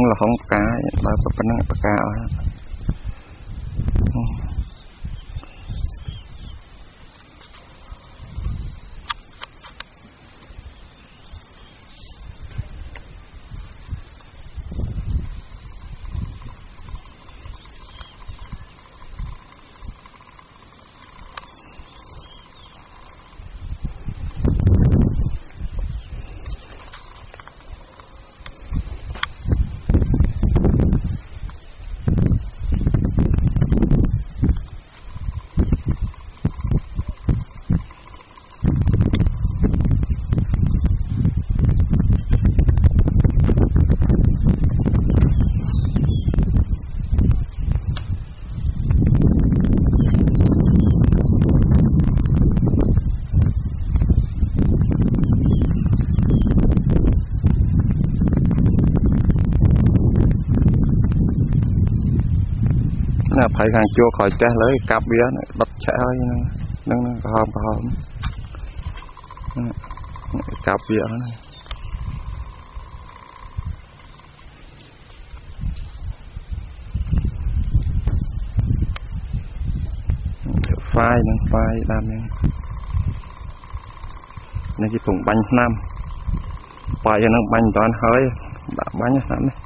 là không cái ba phần năng bạc cao phải hàng chua khỏi trái lấy cặp bía đập chả hơi nó hòm cặp bía phai đam này cái thùng bánh năm phai cho nó bánh toàn hơi đã bánh sẵn này